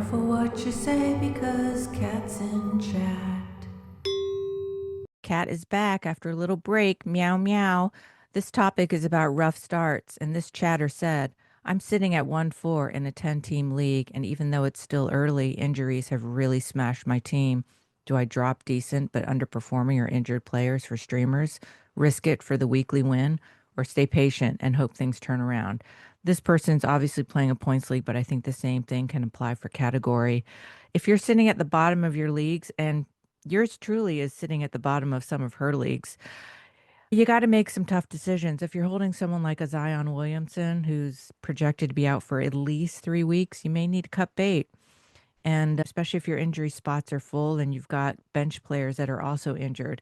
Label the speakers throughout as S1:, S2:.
S1: careful what you say because Cat's in chat.
S2: Cat is back after a little break. Meow, meow. This topic is about rough starts, and this chatter said, I'm sitting at 1-4 in a 10-team league, and even though it's still early, injuries have really smashed my team. Do I drop decent but underperforming or injured players for streamers, risk it for the weekly win, or stay patient and hope things turn around? This person's obviously playing a points league, but I think the same thing can apply for category. If you're sitting at the bottom of your leagues and yours truly is sitting at the bottom of some of her leagues. You got to make some tough decisions. If you're holding someone like a Zion Williamson, who's projected to be out for at least 3 weeks, you may need to cut bait. And especially if your injury spots are full and you've got bench players that are also injured.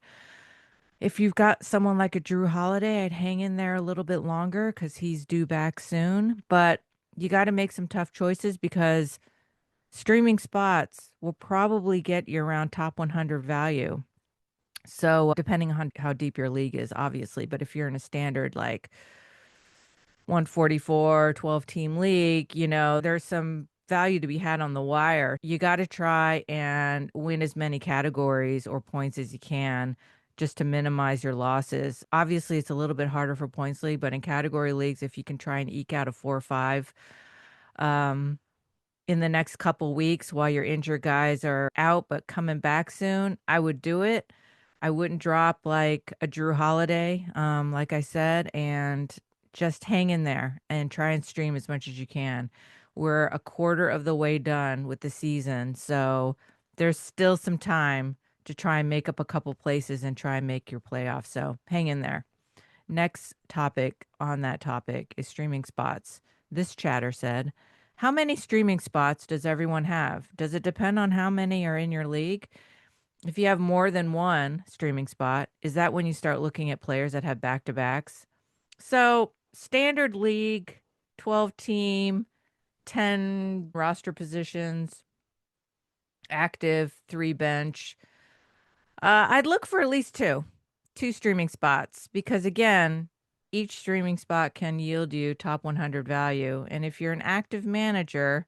S2: If you've got someone like a Drew Holiday, I'd hang in there a little bit longer because he's due back soon. But you got to make some tough choices because streaming spots will probably get you around top 100 value. So, depending on how deep your league is, obviously, but if you're in a standard like 144, 12 team league, there's some value to be had on the wire. You got to try and win as many categories or points as you can just to minimize your losses. Obviously, it's a little bit harder for points league, but in category leagues, if you can try and eke out a 4 or 5, um, in the next couple weeks while your injured guys are out but coming back soon, I would do it. I wouldn't drop like a Drew Holiday, like I said, and just hang in there and try and stream as much as you can. We're a quarter of the way done with the season, so there's still some time to try and make up a couple places and try and make your playoffs. So hang in there. Next topic on that topic is streaming spots. This chatter said, how many streaming spots does everyone have? Does it depend on how many are in your league? If you have more than one streaming spot, is that when you start looking at players that have back to backs? So, standard league, 12 team, 10 roster positions, active, 3 bench. I'd look for at least two streaming spots because, again, each streaming spot can yield you top 100 value. And if you're an active manager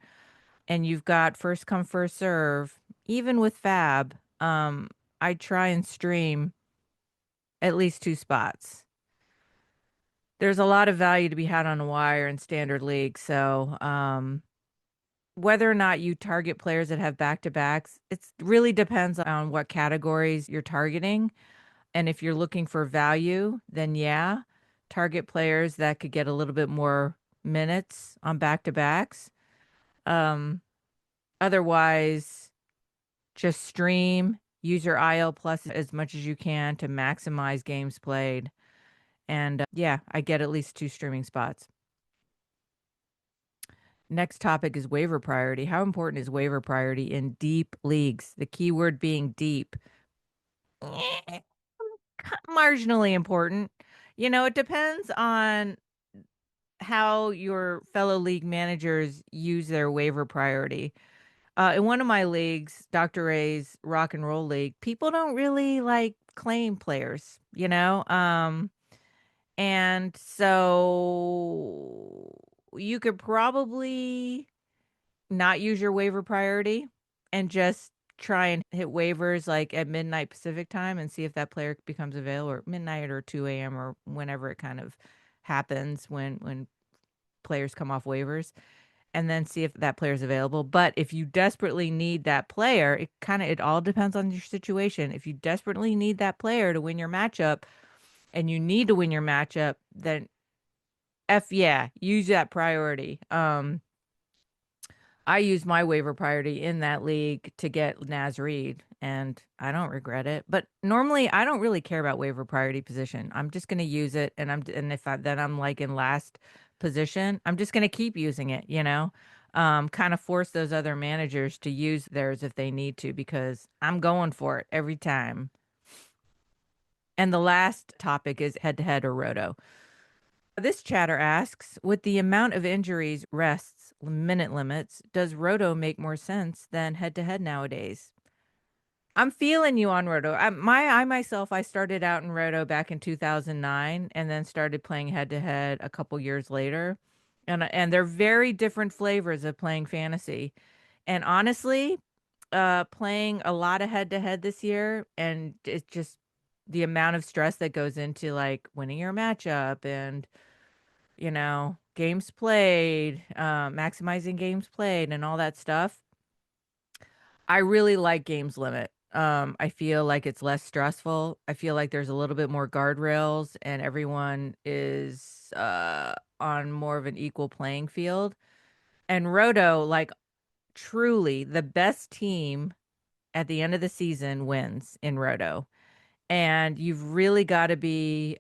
S2: and you've got first come, first serve, even with Fab, I try and stream at least 2 spots. There's a lot of value to be had on a wire in standard league. So, whether or not you target players that have back to backs, it really depends on what categories you're targeting. And if you're looking for value, then yeah, target players that could get a little bit more minutes on back to backs. Um, Otherwise, just stream, use your IL plus as much as you can to maximize games played. And yeah, I get at least 2 streaming spots. Next topic is waiver priority. How important is waiver priority in deep leagues? The key word being deep. Marginally important. It depends on how your fellow league managers use their waiver priority. In one of my leagues, Dr. Ray's Rock and Roll League, people don't really like claim players, and so you could probably not use your waiver priority and just try and hit waivers like at midnight Pacific time and see if that player becomes available, or midnight or 2 a.m. or whenever it kind of happens when players come off waivers, and then see if that player is available. But if you desperately need that player, it all depends on your situation. If you desperately need that player to win your matchup and you need to win your matchup, then F yeah, use that priority. I used my waiver priority in that league to get Naz Reid, and I don't regret it. But normally, I don't really care about waiver priority position. I'm just going to use it, and if then I'm like in last position, I'm just going to keep using it. Kind of force those other managers to use theirs if they need to because I'm going for it every time. And the last topic is head to head or roto. This chatter asks, with the amount of injuries, rests, minute limits, does roto make more sense than head to head nowadays? I'm feeling you on roto. I myself, I started out in roto back in 2009 and then started playing head to head a couple years later. And they're very different flavors of playing fantasy. And honestly, playing a lot of head to head this year, and it's just the amount of stress that goes into like winning your matchup and, games played, maximizing games played and all that stuff. I really like games limit. I feel like it's less stressful. I feel like there's a little bit more guardrails and everyone is on more of an equal playing field. And Roto, like truly the best team at the end of the season wins in Roto. And you've really got to be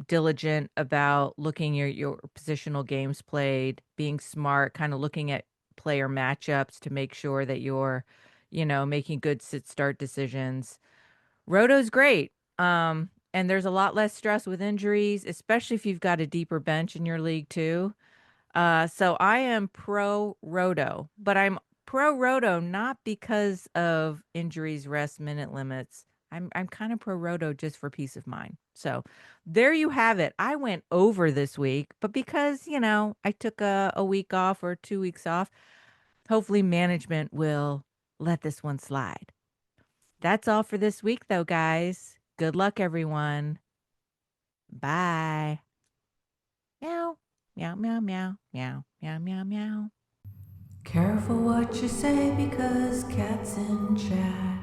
S2: diligent about looking your positional games played, being smart, kind of looking at player matchups to make sure that you're, making good sit start decisions. Roto's great. And there's a lot less stress with injuries, especially if you've got a deeper bench in your league too. So I am pro Roto, but I'm pro Roto not because of injuries, rest, minute limits. I'm kind of pro Roto just for peace of mind. So there you have it. I went over this week, but because, I took a week off or 2 weeks off, hopefully management will let this one slide. That's all for this week though, guys. Good luck, everyone. Bye. Meow. Meow, meow, meow, meow, meow, meow, meow.
S1: Careful what you say because cats in chat.